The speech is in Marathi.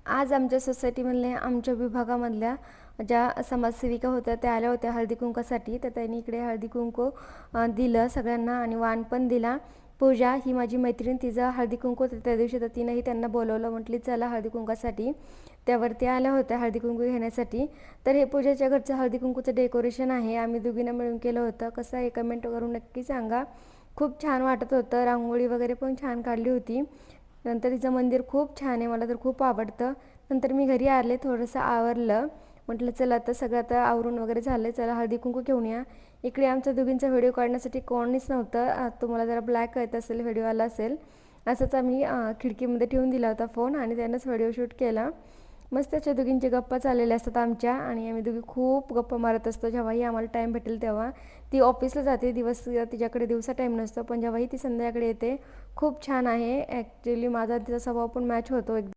आज आमच्या सोसायटीमधल्या आमच्या विभागामधल्या ज्या समाजसेविका होत्या त्या आल्या होत्या हळदी कुंकासाठी. तर त्यांनी इकडे हळदी कुंकू दिलं सगळ्यांना आणि वाण पण दिला. पूजा ही माझी मैत्रीण, तिचं हळदी कुंकू होतं त्या दिवशी, तर तिनंही त्यांना बोलवलं, म्हटली चला हळदी कुंकासाठी. त्यावरती आल्या होत्या हळदी कुंकू घेण्यासाठी. तर हे पूजाच्या घरचं हळदी कुंकूचं डेकोरेशन आहे, आम्ही दोघींना मिळून केलं होतं. कसं आहे कमेंट करून नक्की सांगा. खूप छान वाटत होतं, रांगोळी वगैरे पण छान काढली होती. नंतर तिचं मंदिर खूप छान आहे, मला तर खूप आवडतं. नंतर मी घरी आले, थोडंसं आवरलं, म्हटलं चला आता सगळं आता आवरून वगैरे झालं, चला हळदी कुंकू घेऊन या. इकडे आमच्या दोघींचा व्हिडिओ काढण्यासाठी कोणीच नव्हतं. तुम्हाला जरा ब्लॅक येत असेल, व्हिडिओ आला असेल. असंच आम्ही खिडकीमध्ये ठेवून दिला होता फोन आणि त्यानंच व्हिडिओ शूट केला. मस्त त्याच्या दोघींची गप्पा चाललेल्या असतात आमच्या आणि आम्ही दोघी खूप गप्पा मारत असतो जेव्हाही आम्हाला टाईम भेटेल तेव्हा. ती ऑफिसला जाते, तिच्याकडे दिवसा टाईम नसतो, पण जेव्हाही ती संध्याकाळी येते खूप छान आहे. ॲक्च्युली माझा तिचा स्वभाव पण मॅच होतो एकदम.